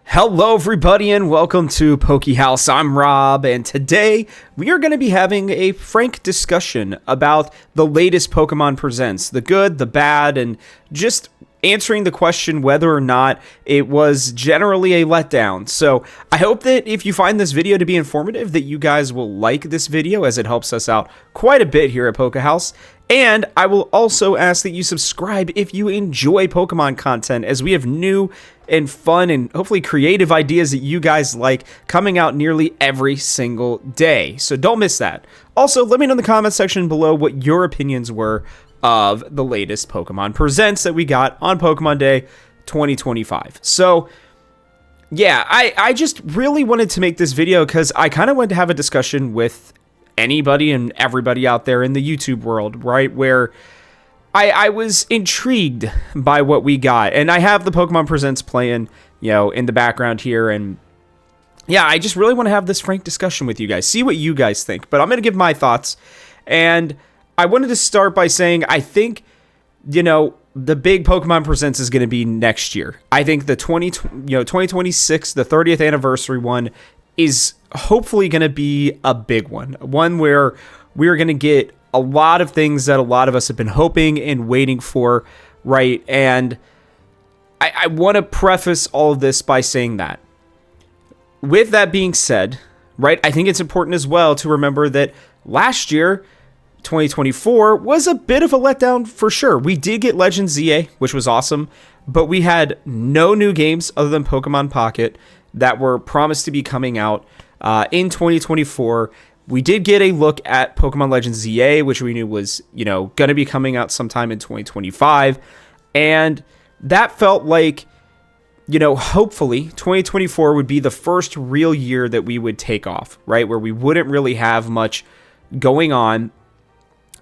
Hello everybody and welcome to Haus. I'm Rob, and today we are going to be having a frank discussion about the latest Pokemon Presents, the good, the bad, and just answering the question whether or not it was generally a letdown. So I hope that if you find this video to be informative, that you guys will like this video, as it helps us out quite a bit here at Haus. And I will also ask that you subscribe if you enjoy Pokemon content, as we have new and fun and hopefully creative ideas that you guys like coming out nearly every single day. So don't miss that. Also, let me know in the comment section below what your opinions were of the latest Pokemon Presents that we got on Pokemon Day 2025. So yeah, I just really wanted to make this video because I kind of wanted to have a discussion with anybody and everybody out there in the YouTube world, right? Where I was intrigued by what we got, and I have the Pokemon Presents playing, in the background here, and yeah, I just really want to have this frank discussion with you guys, see what you guys think. But I'm going to give my thoughts, and I wanted to start by saying I think, the big Pokemon Presents is going to be next year. I think the 2026, the 30th anniversary one, is hopefully going to be a big one where we're going to get a lot of things that a lot of us have been hoping and waiting for, right? And I want to preface all of this by saying that. With that being said, right, I think it's important as well to remember that last year, 2024, was a bit of a letdown for sure. We did get Legends ZA, which was awesome, but we had no new games other than Pokemon Pocket that were promised to be coming out in 2024. We did get a look at Pokemon Legends ZA, which we knew was, going to be coming out sometime in 2025. And that felt like, hopefully 2024 would be the first real year that we would take off, right? Where we wouldn't really have much going on.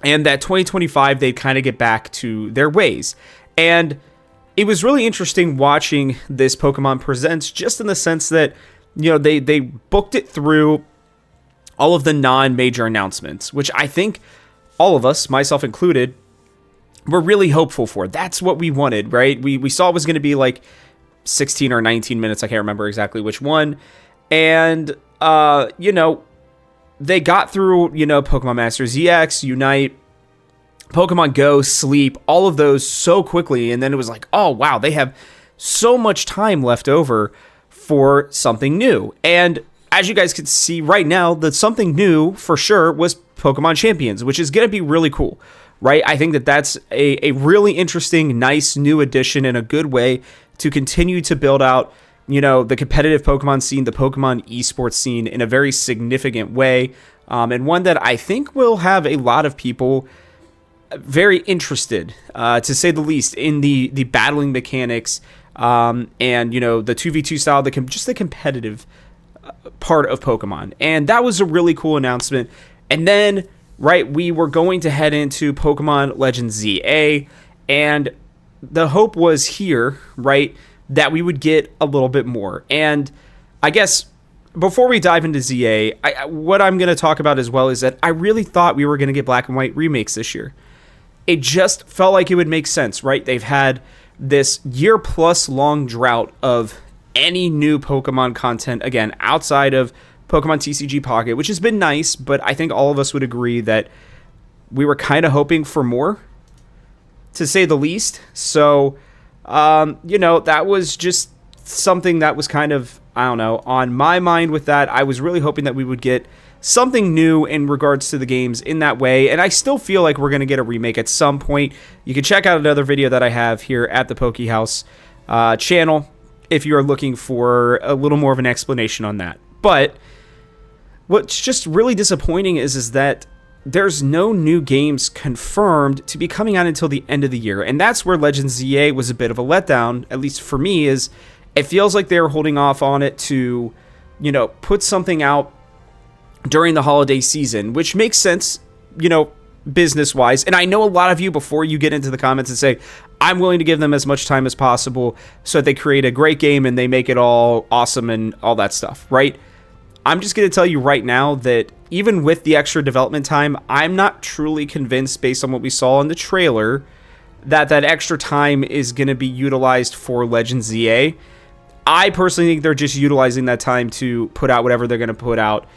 And that 2025, they'd kind of get back to their ways. And it was really interesting watching this Pokemon Presents, just in the sense that, they booked it through all of the non-major announcements, which I think all of us, myself included, were really hopeful for. That's what we wanted, right? We saw it was going to be like 16 or 19 minutes. I can't remember exactly which one. And, they got through, Pokemon Masters EX, Unite, Pokemon Go, Sleep, all of those so quickly. And then it was like, oh, wow, they have so much time left over for something new. And as you guys can see right now, the something new for sure was Pokemon Champions, which is going to be really cool, right? I think that that's a really interesting, nice new addition and a good way to continue to build out, the competitive Pokemon scene, the Pokemon esports scene in a very significant way, and one that I think will have a lot of people very interested, to say the least, in the battling mechanics, and, the 2v2 style, just the competitive part of Pokemon. And that was a really cool announcement. And then, right, we were going to head into Pokemon Legends ZA, and the hope was here, right, that we would get a little bit more. And I guess before we dive into ZA, what I'm going to talk about as well is that I really thought we were going to get Black and White remakes this year. It just felt like it would make sense, right? They've had this year-plus long drought of any new Pokemon content, again, outside of Pokemon TCG Pocket, which has been nice, but I think all of us would agree that we were kind of hoping for more, to say the least. So, that was just something that was kind of, on my mind with that. I was really hoping that we would get something new in regards to the games in that way, and I still feel like we're going to get a remake at some point. You can check out another video that I have here at the Haus channel if you are looking for a little more of an explanation on that. But what's just really disappointing is that there's no new games confirmed to be coming out until the end of the year. And that's where Legends ZA was a bit of a letdown, at least for me, is it feels like they're holding off on it to, put something out during the holiday season, which makes sense, business-wise. And I know a lot of you, before you get into the comments and say, I'm willing to give them as much time as possible so that they create a great game and they make it all awesome and all that stuff, right? I'm just going to tell you right now that even with the extra development time, I'm not truly convinced, based on what we saw in the trailer, that extra time is going to be utilized for Legends ZA. I personally think they're just utilizing that time to put out whatever they're going to put out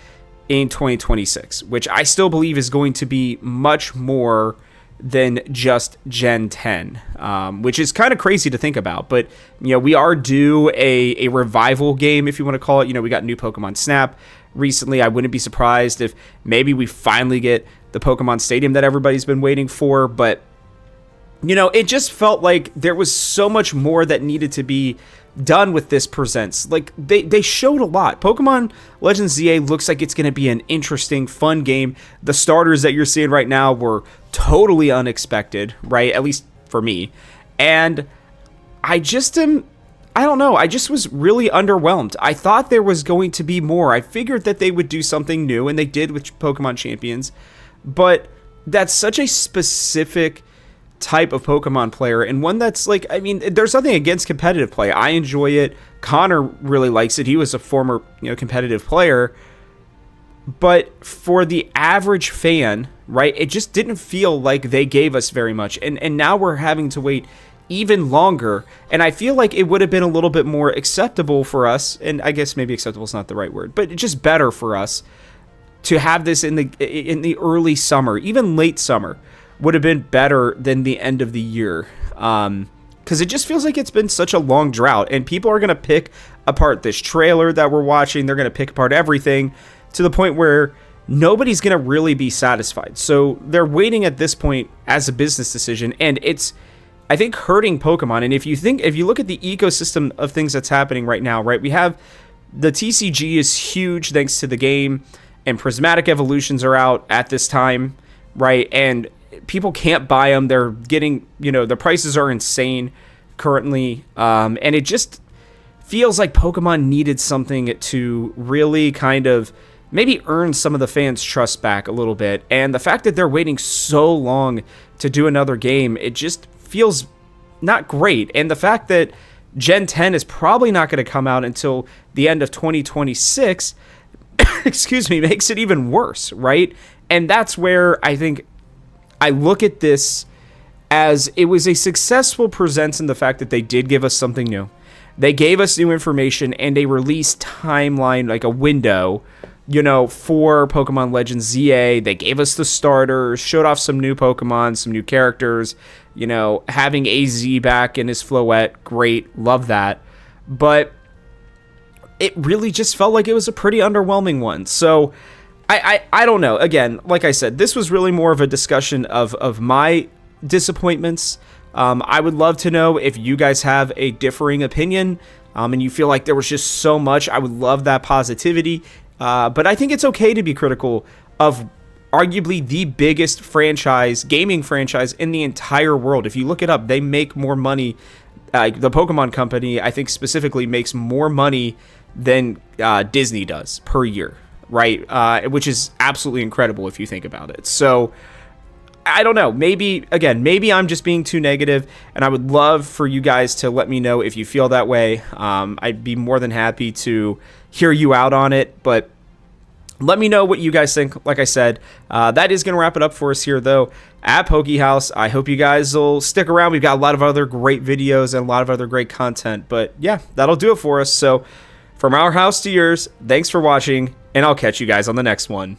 in 2026, which I still believe is going to be much more than just Gen 10, which is kind of crazy to think about. But, we are due a revival game, if you want to call it. We got new Pokemon Snap recently. I wouldn't be surprised if maybe we finally get the Pokemon Stadium that everybody's been waiting for. But, it just felt like there was so much more that needed to be done with this presents. Like, they showed a lot. Pokemon Legends ZA looks like it's going to be an interesting, fun game. The starters that you're seeing right now were totally unexpected, right? At least for me. And I don't know. I just was really underwhelmed. I thought there was going to be more. I figured that they would do something new, and they did with Pokemon Champions. But that's such a specific type of Pokemon player, and one that's like, there's nothing against competitive play. I enjoy it. Connor really likes it. He was a former, competitive player. But for the average fan, right, it just didn't feel like they gave us very much. And now we're having to wait even longer. And I feel like it would have been a little bit more acceptable for us, and I guess maybe acceptable is not the right word, but just better for us to have this in the early summer, even late summer. Would have been better than the end of the year, because it just feels like it's been such a long drought, and people are going to pick apart this trailer that we're watching. They're going to pick apart everything to the point where nobody's going to really be satisfied. So they're waiting at this point as a business decision, and it's, I think, hurting Pokemon. And if you look at the ecosystem of things that's happening right now, right, we have the TCG is huge thanks to the game, and prismatic evolutions are out at this time, right, and people can't buy them. They're getting, the prices are insane currently. And it just feels like Pokemon needed something to really kind of maybe earn some of the fans' trust back a little bit. And the fact that they're waiting so long to do another game, it just feels not great. And the fact that Gen 10 is probably not going to come out until the end of 2026, excuse me, makes it even worse, right? And that's where I think I look at this as it was a successful presence in the fact that they did give us something new. They gave us new information and a release timeline, like a window, for Pokemon Legends ZA. They gave us the starters, showed off some new Pokemon, some new characters, having AZ back in his Floette. Great. Love that. But it really just felt like it was a pretty underwhelming one. So I don't know. Again, like I said, this was really more of a discussion of my disappointments. I would love to know if you guys have a differing opinion, and you feel like there was just so much. I would love that positivity. But I think it's okay to be critical of arguably the biggest gaming franchise in the entire world. If you look it up, they make more money. The Pokemon Company, I think specifically, makes more money than Disney does per year. Right, which is absolutely incredible if you think about it. So, I don't know. Maybe I'm just being too negative, and I would love for you guys to let me know if you feel that way. I'd be more than happy to hear you out on it, but let me know what you guys think. Like I said, that is going to wrap it up for us here, though, at House. I hope you guys will stick around. We've got a lot of other great videos and a lot of other great content, but yeah, that'll do it for us. So, from our house to yours, thanks for watching, and I'll catch you guys on the next one.